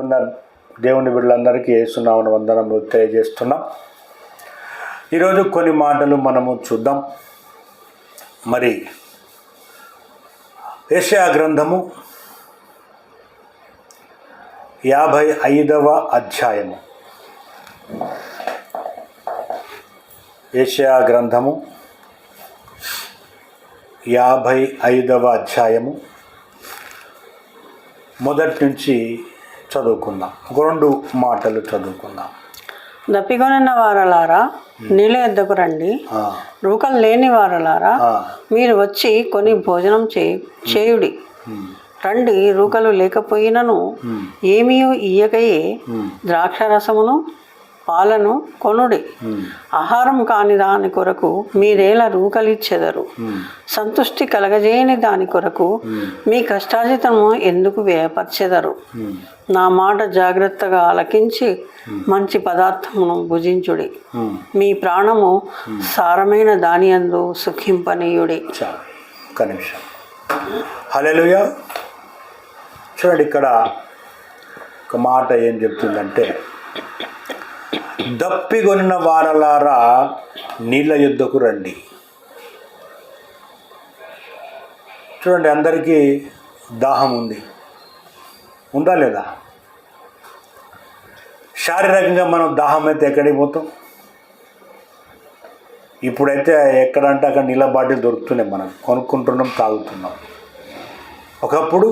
ఉన్న దేవుని బిడ్డలందరికీ యేసునామమున వందనములు తెలియజేస్తున్నాం. ఈరోజు కొన్ని మాటలు మనము చూద్దాం. మరి యెషయా గ్రంథము 55వ అధ్యాయము. యెషయా గ్రంథము 55వ అధ్యాయము మొదటి నుంచి చదువుకుందాం. ఒక 2 మాటలు చదువుకుందాం. దప్పికొనిన వారలారా నీళ్ళ యొద్దకు రండి, రూకలు లేని వారలారా మీరు వచ్చి కొని భోజనం చేయుడి. రండి, రూకలు లేకపోయినను ఏమీ ఇయ్యకయే ద్రాక్షరసమును పాలను కొనుడి. ఆహారం కాని దాని కొరకు మీరేలా రూకలిచ్చెదరు? సంతుష్టి కలగజేయని దాని కొరకు మీ కష్టార్జితము ఎందుకు వ్యయపరచెదరు? నా మాట జాగ్రత్తగా ఆలకించి మంచి పదార్థమును భుజించుడి. మీ ప్రాణము సారమైన దానియందు సుఖింపనీయుడి. ఒక నిమిషం. హల్లెలూయా. చూడండి, ఇక్కడ ఒక మాట ఏం చెప్తుందంటే, దప్పికొనిన వారలారా నీళ్ళ యొద్దకు రండి. చూడండి, అందరికీ దాహం ఉందా లేదా? శారీరకంగా మనం దాహం అయితే ఎక్కడికి పోతాం? ఇప్పుడైతే ఎక్కడంటే అక్కడ నీళ్ళ బాటిల్ దొరుకుతున్నాయి, మనం కొనుక్కుంటున్నాం, తాగుతున్నాం. ఒకప్పుడు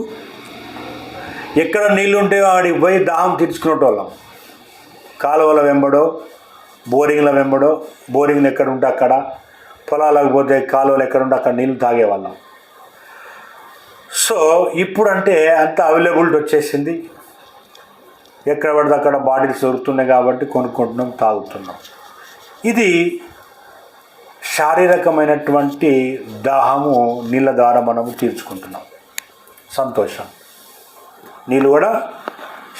ఎక్కడ నీళ్ళు ఉంటే ఆడికి పోయి దాహం తీర్చుకునేటోళ్ళం. కాలువల వెంబడో బోరింగ్ల వెంబడో, బోరింగ్లు ఎక్కడ ఉంటే అక్కడ, పొలాలకు పోతే కాలువలు ఎక్కడ ఉంటే అక్కడ నీళ్ళు తాగేవాళ్ళం. సో ఇప్పుడంటే అంత అవైలబిలిటీ వచ్చేసింది, ఎక్కడ పడితే అక్కడ బాటిల్స్ దొరుకుతున్నాయి కాబట్టి కొనుక్కుంటున్నాం, తాగుతున్నాం. ఇది శారీరకమైనటువంటి దాహము నీళ్ళ ద్వారా మనము తీర్చుకుంటున్నాం. సంతోషం. నీళ్ళు కూడా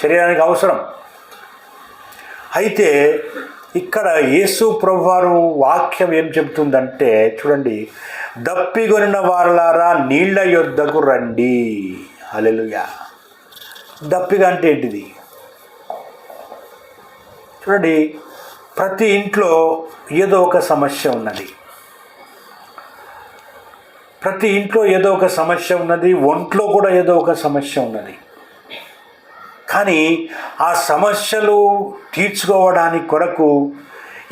శరీరానికి అవసరం. అయితే ఇక్కడ యేసు ప్రభువారు వాక్యం ఏం చెబుతుందంటే, చూడండి, దప్పికొనిన వారలారా నీళ్ళ యొద్దకు రండి. హల్లెలూయా. దప్పిక అంటే ఏంటిది? చూడండి, ప్రతి ఇంట్లో ఏదో ఒక సమస్య ఉన్నది. ప్రతి ఇంట్లో ఏదో ఒక సమస్య ఉన్నది. ఒంట్లో కూడా ఏదో ఒక సమస్య ఉన్నది. కానీ ఆ సమస్యలు తీర్చుకోవడానికి కొరకు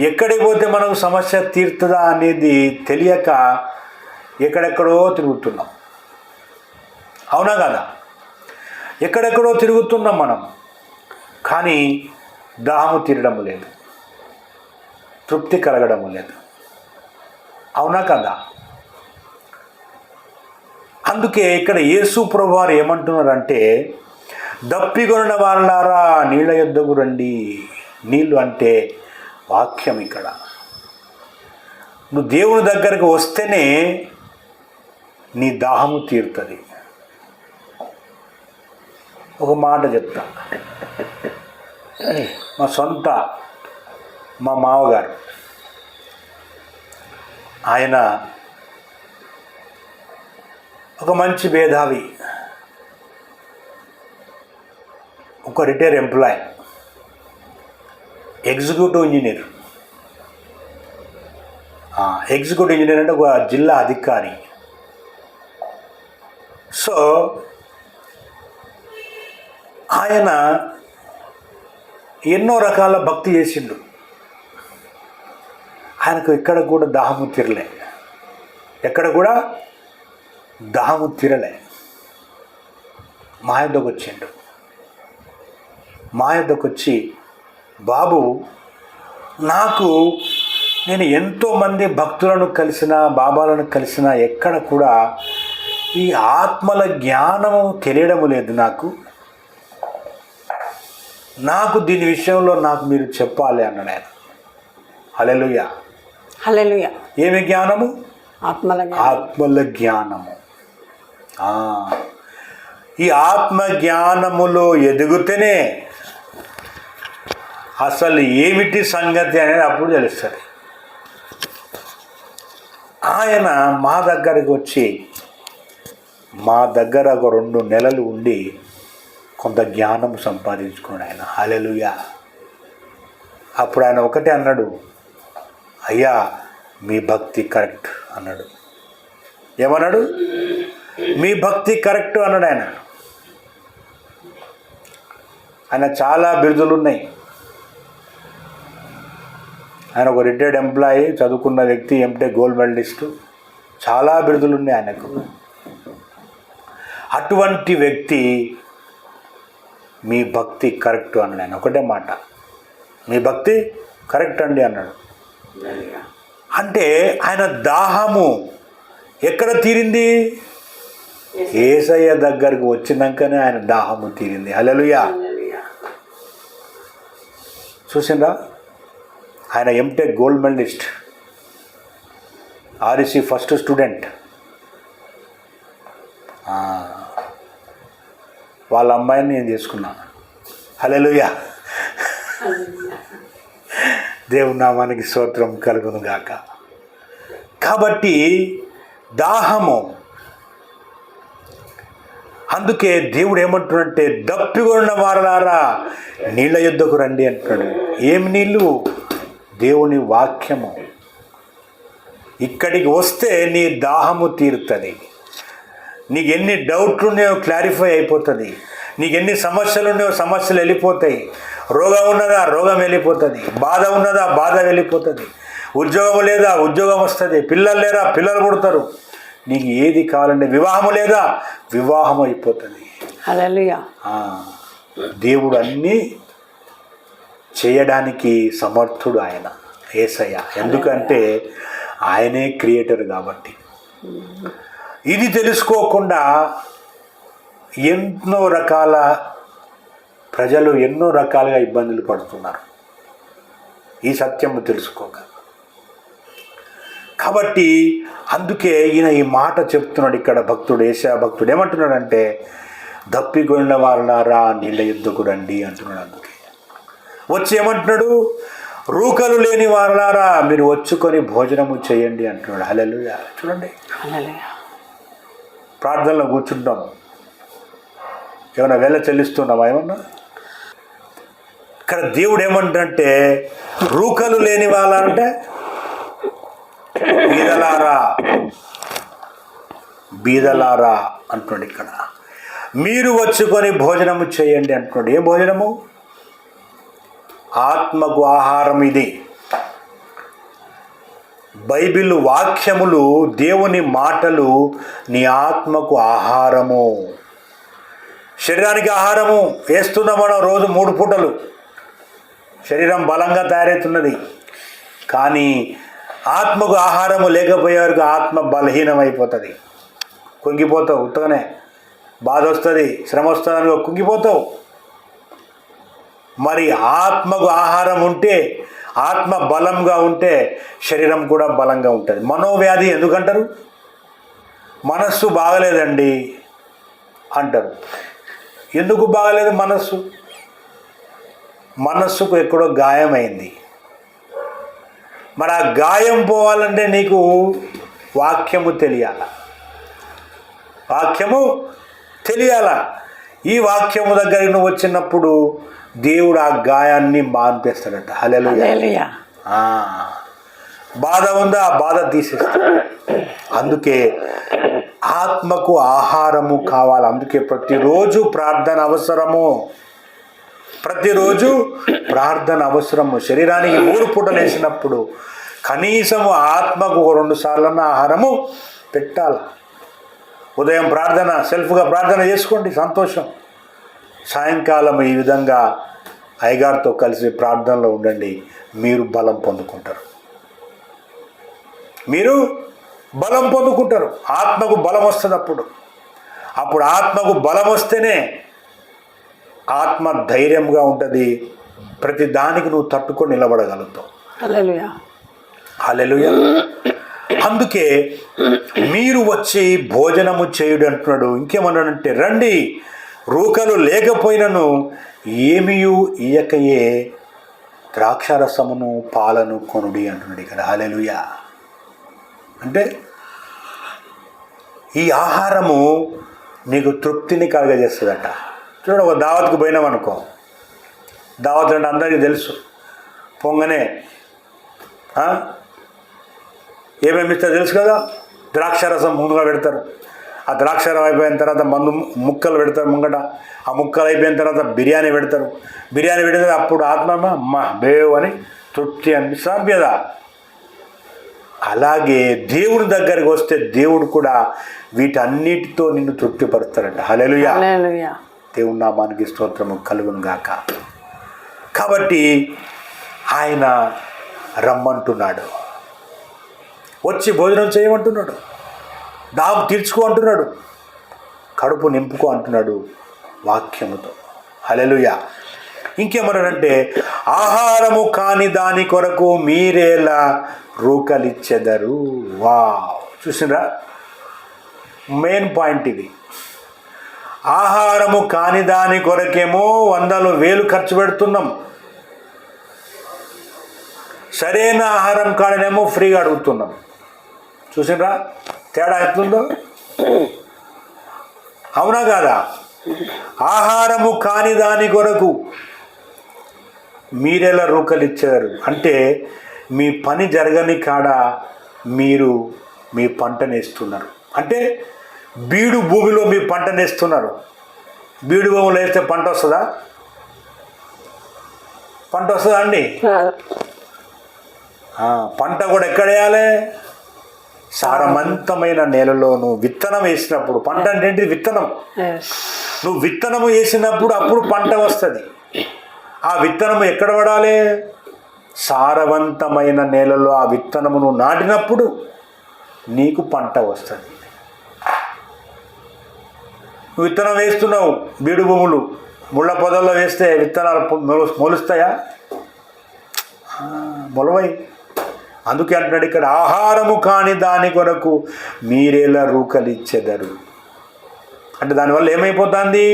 ఎక్కడికి పోతే మనకు సమస్య తీరుతుందా అనేది తెలియక ఎక్కడెక్కడో తిరుగుతున్నాం. అవునా కదా? ఎక్కడెక్కడో తిరుగుతున్నాం మనం, కానీ దాహము తీరడం లేదు, తృప్తి కలగడం లేదు. అవునా కదా? అందుకే ఇక్కడ యేసు ప్రభువారు ఏమంటున్నారంటే, దప్పికొనిన వారలారా నీళ్ళ యొద్దకు రండి. నీళ్ళు అంటే వాక్యం. ఇక్కడ నువ్వు దేవుని దగ్గరకు వస్తేనే నీ దాహము తీరుతుంది. ఒక మాట చెప్తా. మా మామగారు, ఆయన ఒక మంచి మేధావి, ఒక retire employee, executive engineer. Executive engineer అంటే ఒక జిల్లా అధికారి. సో ఆయన ఎన్నో రకాల భక్తి చేసిండు. ఆయనకు ఎక్కడ కూడా దాహము తీరలే, ఎక్కడ కూడా దాహము తీరలే. మా యొద్దకు వచ్చిండు. మా యొద్దకు వచ్చి, బాబు, నేను ఎంతోమంది భక్తులను కలిసిన, బాబాలను కలిసిన, ఎక్కడ కూడా ఈ ఆత్మల జ్ఞానము తెలియడం లేదు. నాకు దీని విషయంలో మీరు చెప్పాలి అన్నాడు ఆయన. హల్లెలూయా. హల్లెలూయా. ఏమి జ్ఞానము? ఆత్మల జ్ఞానము. ఈ ఆత్మ జ్ఞానములో ఎదుగుతేనే అసలు ఏమిటి సంగతి అనేది అప్పుడు తెలుస్తుంది. ఆయన మా దగ్గరికి వచ్చి మా దగ్గర ఒక 2 నెలలు ఉండి కొంత జ్ఞానం సంపాదించుకున్నాడు ఆయన. హల్లెలూయా. అప్పుడు ఆయన ఒకటే అన్నాడు, అయ్యా మీ భక్తి కరెక్ట్ అన్నాడు. ఏమన్నాడు? మీ భక్తి కరెక్ట్ అన్నాడు ఆయన. ఆయన చాలా బిరుదులు ఉన్నాయి. ఆయన ఒక రిటైర్డ్ ఎంప్లాయీ, చదువుకున్న వ్యక్తి, ఎంటెక్ గోల్డ్ మెడలిస్టు, చాలా బిరుదులు ఉన్నాయి ఆయనకు. అటువంటి వ్యక్తి మీ భక్తి కరెక్ట్ అన్నాడు ఆయన. ఒకటే మాట, మీ భక్తి కరెక్ట్ అండి అన్నాడు. అంటే ఆయన దాహము ఎక్కడ తీరింది? యేసయ్య దగ్గరికి వచ్చినాకనే ఆయన దాహము తీరింది. హల్లెలూయా. చూసిందా? ఆయన MTech gold medalist, REC first student. వాళ్ళ అమ్మాయిని నేను చేసుకున్నా. హల్లెలూయా. దేవుని నామానికి స్తోత్రం కలుగును గాక. కాబట్టి దాహము, అందుకే దేవుడు ఏమంటున్నాడంటే దప్పికొన్న వారలారా నీళ్ళ యొద్దకు రండి అంటున్నాడు. ఏమి నీళ్ళు? దేవుని వాక్యము. ఇక్కడికి వస్తే నీ దాహము తీరుతుంది. నీకు ఎన్ని డౌట్లు ఉన్నాయో క్లారిఫై అయిపోతుంది. నీకు ఎన్ని సమస్యలు ఉన్నాయో సమస్యలు వెళ్ళిపోతాయి. రోగం ఉన్నదా రోగం వెళ్ళిపోతుంది. బాధ ఉన్నదా బాధ వెళ్ళిపోతుంది. ఉద్యోగం లేదా ఉద్యోగం వస్తుంది. పిల్లలు లేరా పిల్లలు పుడతారు. నీకు ఏది కావాలంటే, వివాహము లేదా వివాహం అయిపోతుంది. హల్లెలూయా. దేవుడు అన్నీ చేయడానికి సమర్థుడు ఆయన, యేసయ్య. ఎందుకంటే ఆయనే క్రియేటర్ కాబట్టి. ఇది తెలుసుకోకుండా ఎన్నో రకాల ప్రజలు ఎన్నో రకాలుగా ఇబ్బందులు పడుతున్నారు ఈ సత్యము తెలుసుకోక. కాబట్టి అందుకే ఈయన ఈ మాట చెప్తున్నాడు ఇక్కడ. భక్తుడు, యేసయ్య భక్తుడు ఏమంటున్నాడంటే దప్పికొన్న వారలారా నీళ్ళ యొద్దకు రండి అంటున్నాడు. అందుకే వచ్చి ఏమంటున్నాడు? రూకలు లేని వారలారా మీరు వచ్చుకొని భోజనము చేయండి అంటున్నాడు. హల్లెలూయా. చూడండి, ప్రార్థనలో కూర్చుంటాం, ఏమైనా వేళ చెల్లిస్తున్నామా? ఏమన్నా ఇక్కడ దేవుడు ఏమంటే రూకలు లేని వాళ్ళంటే బీదలారా అంటున్నాడు. ఇక్కడ మీరు వచ్చుకొని భోజనము చేయండి అంటున్నాడు. ఏ భోజనము? ఆత్మకు ఆహారం ఇది. బైబిల్ వాక్యములు, దేవుని మాటలు నీ ఆత్మకు ఆహారము. శరీరానికి ఆహారము వేస్తున్నాం మనం రోజు 3 పూటలు. శరీరం బలంగా తయారవుతున్నది. కానీ ఆత్మకు ఆహారము లేకపోయే వరకు ఆత్మ బలహీనమైపోతుంది. కుంగిపోతావు. ఉత్తగానే బాధ వస్తుంది, శ్రమ వస్తుంది, కుంగిపోతావు. మరి ఆత్మకు ఆహారం ఉంటే, ఆత్మ బలంగా ఉంటే శరీరం కూడా బలంగా ఉంటుంది. మనోవ్యాధి ఎందుకంటారు? మనస్సు బాగలేదండి అంటారు. ఎందుకు బాగలేదు మనస్సు? మనస్సుకు ఎక్కడో గాయమైంది. మరి ఆ గాయం పోవాలంటే నీకు వాక్యము తెలియాల. వాక్యము తెలియాల. ఈ వాక్యము దగ్గరికి నువ్వు వచ్చినప్పుడు దేవుడు ఆ గాయాన్ని మాన్పేస్తాడట. హల్లెలూయా. బాధ ఉందా, ఆ బాధ తీసేస్తాడు. అందుకే ఆత్మకు ఆహారము కావాలి. అందుకే ప్రతిరోజు ప్రార్థన అవసరము. ప్రతిరోజు ప్రార్థన అవసరము. శరీరానికి 3 పూటలు వేసినప్పుడు కనీసము ఆత్మకు 2 సార్లన్న ఆహారము పెట్టాలి. ఉదయం ప్రార్థన, సెల్ఫ్గా ప్రార్థన చేసుకోండి, సంతోషం. సాయంకాలం ఈ విధంగా అయ్యగారితో కలిసి ప్రార్థనలో ఉండండి. మీరు బలం పొందుకుంటారు. మీరు బలం పొందుకుంటారు. ఆత్మకు బలం వస్తుంది. అప్పుడు ఆత్మకు బలం వస్తేనే ఆత్మ ధైర్యంగా ఉంటుంది. ప్రతి దానికి నువ్వు తట్టుకొని నిలబడగలుగుతావు. హల్లెలూయా. హల్లెలూయా. అందుకే మీరు వచ్చి భోజనము చేయుడు అంటున్నాడు. ఇంకేమన్నాడంటే రండి, రూకలు లేకపోయినను ఏమియు ఇయ్యకయే ద్రాక్షారసమును పాలను కొనుడి అంటున్నాడు ఇక్కడ. హల్లెలూయా. అంటే ఈ ఆహారము నీకు తృప్తిని కలగజేస్తుందట. చూడండి, ఒక దావత్కి పోయినాం అనుకో, దావత్ అంటే అందరికీ తెలుసు, పొంగనే ఏమేమి ఇస్తారో తెలుసు కదా. ద్రాక్షారసం ముందుగా పెడతారు, ఆ ద్రాక్షారం అయిపోయిన తర్వాత మందు ముక్కలు పెడతారు ముంగట, ఆ ముక్కలు అయిపోయిన తర్వాత బిర్యానీ పెడతారు, బిర్యానీ పెడితే అప్పుడు ఆత్మ అమ్మ బేవ్ అని తృప్తి అనిపిస్తుంది కదా. అలాగే దేవుడి దగ్గరికి వస్తే దేవుడు కూడా వీటన్నిటితో నిన్ను తృప్తిపరుస్తారంట. హల్లెలూయా. హల్లెలూయా. దేవుని నామానికి స్తోత్రము కలుగును గాక. కాబట్టి ఆయన రమ్మంటున్నాడు, వచ్చి భోజనం చేయమంటున్నాడు, దాహం తీర్చుకో అంటున్నాడు, కడుపు నింపుకో అంటున్నాడు వాక్యముతో. హల్లెలూయా. ఇంకేమన్నాడంటే, ఆహారము కాని దాని కొరకు మీరేలా రూకలిచ్చెదరు. వా, చూసినరా, మెయిన్ పాయింట్ ఇది. ఆహారము కాని దాని కొరకేమో 100,000 ఖర్చు పెడుతున్నాం, సరైన ఆహారం కాడనేమో ఫ్రీగా అడుగుతున్నాం. చూసినరా తేడా ఎట్లుందో? అవునా కాదా? ఆహారము కాని దాని కొరకు మీరెలా రూకలిచ్చారు అంటే, మీ పని జరగని కాడ మీరు మీ పంటను వేస్తున్నారు. అంటే బీడు భూమిలో మీ పంటను వేస్తున్నారు. బీడు భూమిలో వేస్తే పంట వస్తుందా? పంట వస్తుందా అండి? పంట కూడా ఎక్కడ వేయాలి? సారవంతమైన నేలలోను విత్తనం వేసినప్పుడు. పంట అంటే ఏంటి? విత్తనం. నువ్వు విత్తనము వేసినప్పుడు అప్పుడు పంట వస్తుంది. ఆ విత్తనము ఎక్కడ పడాలి? సారవంతమైన నేలలో ఆ విత్తనమును నాటినప్పుడు నీకు పంట వస్తుంది. నువ్వు విత్తనం వేస్తున్నావు, బీడు భూములు ముళ్ళ పొదల్లో వేస్తే విత్తనాలు మొలుస్తాయా? మొలవై. అందుకే అంటున్నాడు ఇక్కడ, ఆహారము కాని దాని కొరకు మీరేలా రూకలిచ్చెదరు. అంటే దానివల్ల ఏమైపోతుంది?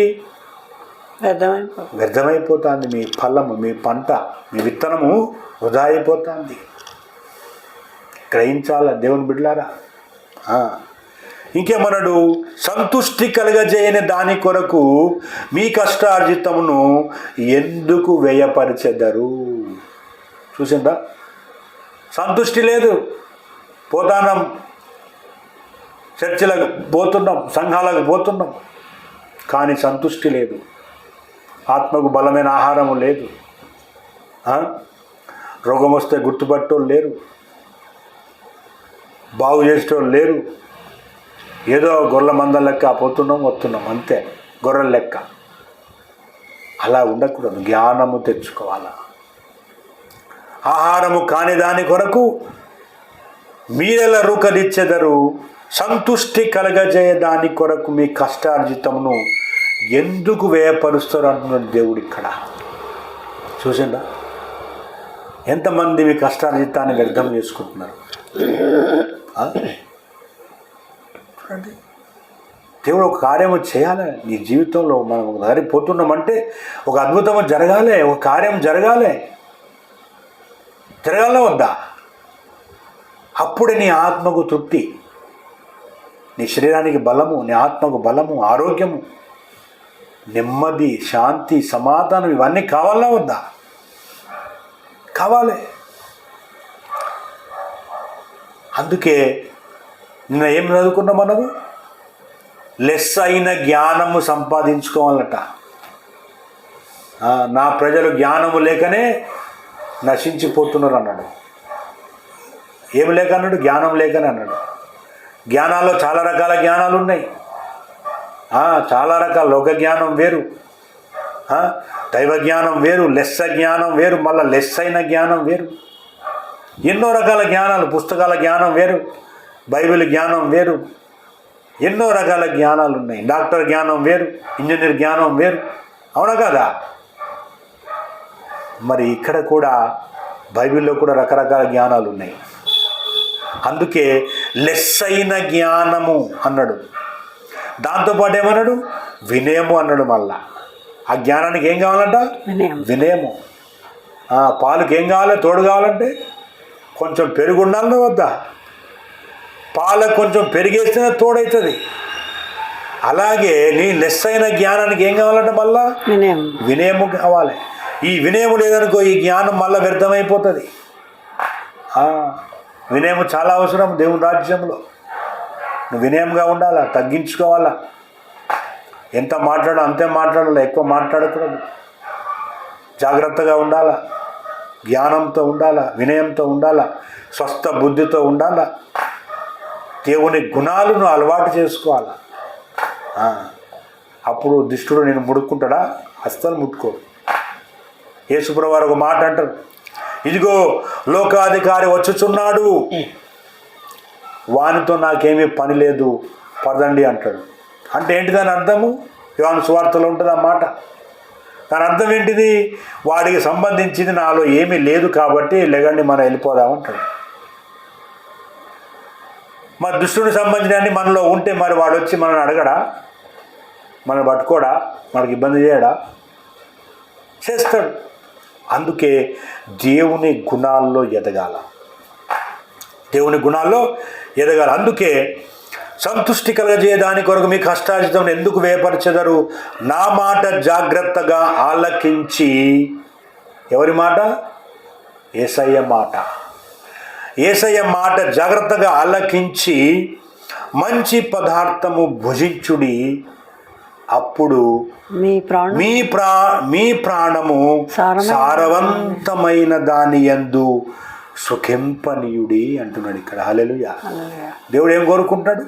వ్యర్థమైపోతుంది. మీ ఫలము, మీ పంట, మీ విత్తనము వృధా అయిపోతుంది. గ్రహించాల దేవుని బిడ్డలారా. ఇంకేమన్నాడు? సంతుష్టి కలగజేయని దాని కొరకు మీ కష్టార్జితమును ఎందుకు వ్యయపరిచెదరు. చూసిందా? సంతుష్టి లేదు. పోతానం, చర్చిలకు పోతున్నాం, సంఘాలకు పోతున్నాం, కానీ సంతుష్టి లేదు. ఆత్మకు బలమైన ఆహారము లేదు. రోగం వస్తే గుర్తుపట్టేవాళ్ళు లేరు, బాగు చేసేవాళ్ళు లేరు. ఏదో గొర్రెల మంద లెక్క పోతున్నాం వస్తున్నాం అంతే, గొర్రెల లెక్క. అలా ఉండకూడదు. జ్ఞానము తెచ్చుకోవాలా. ఆహారము కాని దాని కొరకు మీరెలా రూకలిచ్చెదరు. సంతుష్టి కలగజేయ దాని కొరకు మీ కష్టార్జితమును ఎందుకు వ్యయపరుస్తారు అంటున్నాడు దేవుడు ఇక్కడ. చూసిందా ఎంతమంది మీ కష్టార్జితాన్ని వ్యర్థం చేసుకుంటున్నారు? చూడండి, దేవుడు ఒక కార్యము చేయాలి నీ జీవితంలో. మనం ఒక దారి పోతున్నామంటే ఒక అద్భుతము జరగాలి, ఒక కార్యం జరగాలి. జరగాల వద్దా? అప్పుడే నీ ఆత్మకు తృప్తి, నీ శరీరానికి బలము, నీ ఆత్మకు బలము, ఆరోగ్యము, నెమ్మది, శాంతి, సమాధానం ఇవన్నీ కావాలా వద్దా? కావాలి. అందుకే నిన్న ఏం చదువుకున్నాం మనము? లెస్ అయిన జ్ఞానము సంపాదించుకోవాలట. నా ప్రజలు జ్ఞానము లేకనే నశించిపోతున్నారు అన్నాడు. ఏమి లేక అన్నాడు? జ్ఞానం లేకనే అన్నాడు. జ్ఞానాల్లో చాలా రకాల జ్ఞానాలు ఉన్నాయి. చాలా రకాల లోక జ్ఞానం వేరు, దైవ జ్ఞానం వేరు, లెస్స జ్ఞానం వేరు, మళ్ళీ లెస్ అయిన జ్ఞానం వేరు. ఎన్నో రకాల జ్ఞానాలు. పుస్తకాల జ్ఞానం వేరు, బైబిల్ జ్ఞానం వేరు, ఎన్నో రకాల జ్ఞానాలు ఉన్నాయి. డాక్టర్ జ్ఞానం వేరు, ఇంజనీర్ జ్ఞానం వేరు. అవునా కదా? మరి ఇక్కడ కూడా బైబిల్లో కూడా రకరకాల జ్ఞానాలు ఉన్నాయి. అందుకే లెస్ అయిన జ్ఞానము అన్నాడు. దాంతోపాటు ఏమన్నాడు? వినయము అన్నాడు. మళ్ళా ఆ జ్ఞానానికి ఏం కావాలంట? వినయము. పాలుకి ఏం కావాలి? తోడు కావాలంటే కొంచెం పెరుగు ఉండాలన్నా వద్దా? పాలకు కొంచెం పెరిగేస్తేనే తోడవుతుంది. అలాగే నీ లెస్ అయిన జ్ఞానానికి ఏం కావాలంటే మళ్ళా వినయం. వినయము కావాలి. ఈ వినయము లేదనుకో ఈ జ్ఞానం మళ్ళీ వ్యర్థమైపోతుంది. వినయము చాలా అవసరం దేవుని రాజ్యంలో. నువ్వు వినయంగా ఉండాలా, తగ్గించుకోవాలా. ఎంత మాట్లాడో అంతే మాట్లాడాలి, ఎక్కువ మాట్లాడకూడదు. జాగ్రత్తగా ఉండాలా, జ్ఞానంతో ఉండాలా, వినయంతో ఉండాలా, స్వస్థ బుద్ధితో ఉండాలా. దేవుని గుణాలను అలవాటు చేసుకోవాలా. అప్పుడు దుష్టుడు నేను ముడుక్కుంటాడా? అస్సలు ముట్టుకోడు. యేసుప్రభువు వారు ఒక మాట అంటారు, ఇదిగో లోకాధికారి వచ్చుచున్నాడు, వానితో నాకేమీ పని లేదు, పదండి అంటాడు. అంటే ఏంటి దాని అర్థము? యోహాను సువార్తలో ఉంటుంది ఆ మాట. దాని అర్థం ఏంటిది? వాడికి సంబంధించింది నాలో ఏమీ లేదు కాబట్టి లెగండి మనం వెళ్ళిపోదామంటాడు. మరి దుష్టుడికి సంబంధించిన మనలో ఉంటే మరి వాడు వచ్చి మనల్ని అడగడా? మనం పట్టుకోడా? మనకి ఇబ్బంది చేయడా? చేస్తాడు. అందుకే దేవుని గుణాల్లో ఎదగాల, దేవుని గుణాల్లో ఎదగాలి. అందుకే సంతుష్టి కలగజేయ దాని కొరకు మీ కష్టార్జితం ఎందుకు వేపరచెదరు? నా మాట జాగ్రత్తగా ఆలకించి. ఎవరి మాట? యేసయ్య మాట. యేసయ్య మాట జాగ్రత్తగా ఆలకించి మంచి పదార్థము భుజించుడి, అప్పుడు మీ ప్రాణము సారవంతమైన దాని యందు సుఖింపనీయుడి అంటున్నాడు ఇక్కడ. హల్లెలూయా. దేవుడు ఏం కోరుకుంటాడు?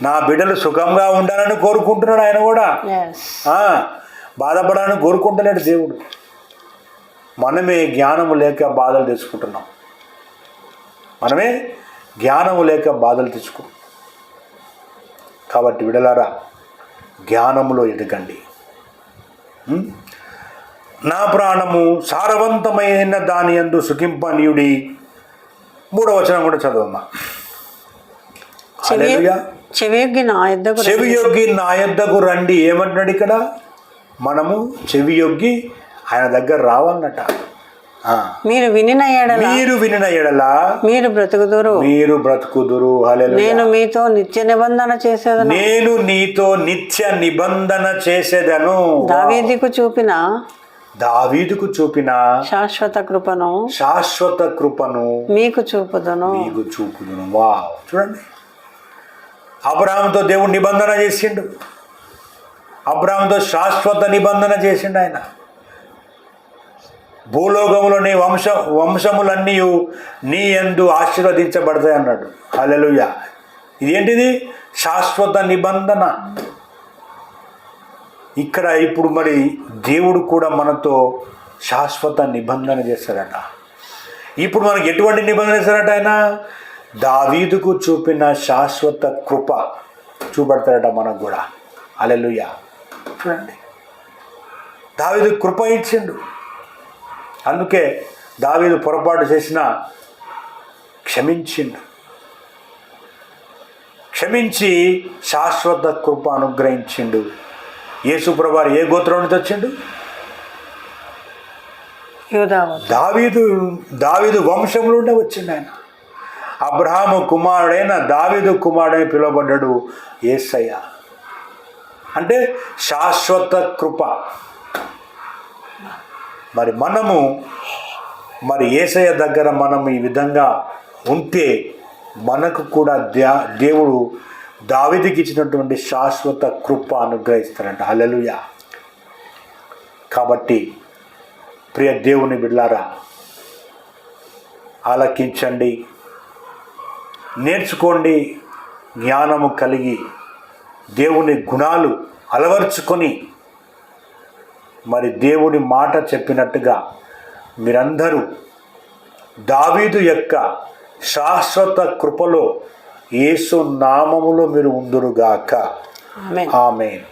నా బిడ్డలు సుఖంగా ఉండాలని కోరుకుంటున్నాడు. ఆయన కూడా బాధపడాలని కోరుకుంటలేడు దేవుడు. మనమే జ్ఞానము లేక బాధలు తెచ్చుకుంటున్నాం. మనమే జ్ఞానము లేక బాధలు తెచ్చుకుంటాం. కాబట్టి బిడ్డలారా, జ్ఞానములో ఎదగండి. నా ప్రాణము సారవంతమైన దాని యందు సుఖింపనీయుడి. 3వ వచనం కూడా చదవమ్మా. చెవియొగ్గి నా యొద్దకు రండి. ఏమంటున్నాడు ఇక్కడ? మనము చెవియొగ్గి ఆయన దగ్గర రావాలన్నట. మీరు వినిన ఎడల మీరు బ్రతుకుదురు. హల్లెలూయా. నేను మీతో నిత్య నిబంధన చేసేదను. దావీదుకు చూపిన శాశ్వత కృపను మీకు చూపుదును. చూడండి, అబ్రాహాముతో దేవుడు నిబంధన చేసిండు. అబ్రాహాముతో శాశ్వత నిబంధన చేసిండు ఆయన. భూలోకములోని వంశములన్నీ నీ యందు ఆశీర్వదించబడతాయి అన్నాడు. హల్లెలూయా. ఇదేంటిది? శాశ్వత నిబంధన. ఇక్కడ ఇప్పుడు మరి దేవుడు కూడా మనతో శాశ్వత నిబంధన చేస్తాడట. ఇప్పుడు మనకి ఎటువంటి నిబంధన చేస్తాడట? ఆయన దావీదుకు చూపిన శాశ్వత కృప చూపెడతాడట మనకు కూడా. హల్లెలూయా. చూడండి, దావీదు కృప ఇచ్చిండు. అందుకే దావీదు పొరపాటు చేసినా క్షమించి శాశ్వత కృప అనుగ్రహించిండు. యేసుప్రభువు ఏ గోత్రం నుంచి వచ్చిండు? దావీదు వంశంలో ఉండే వచ్చిండు ఆయన. అబ్రహాము కుమారుడైన దావీదు కుమారుడని పిలువబడ్డాడు యేసయ్య. అంటే శాశ్వత కృప. మరి మనము యేసయ్య దగ్గర మనం ఈ విధంగా ఉంటే మనకు కూడా దేవుడు దావీదుకి ఇచ్చినటువంటి శాశ్వత కృప అనుగ్రహిస్తారంట. హల్లెలూయా. కాబట్టి ప్రియ దేవుని బిడ్డలారా, ఆలకించండి, నేర్చుకోండి, జ్ఞానము కలిగి దేవుని గుణాలు అలవర్చుకొని మరి దేవుడి మాట చెప్పినట్టుగా మీరందరూ దావీదు యొక్క శాశ్వత కృపలో యేసు నామములో మీరు ఉందురుగాక. ఆమేన్.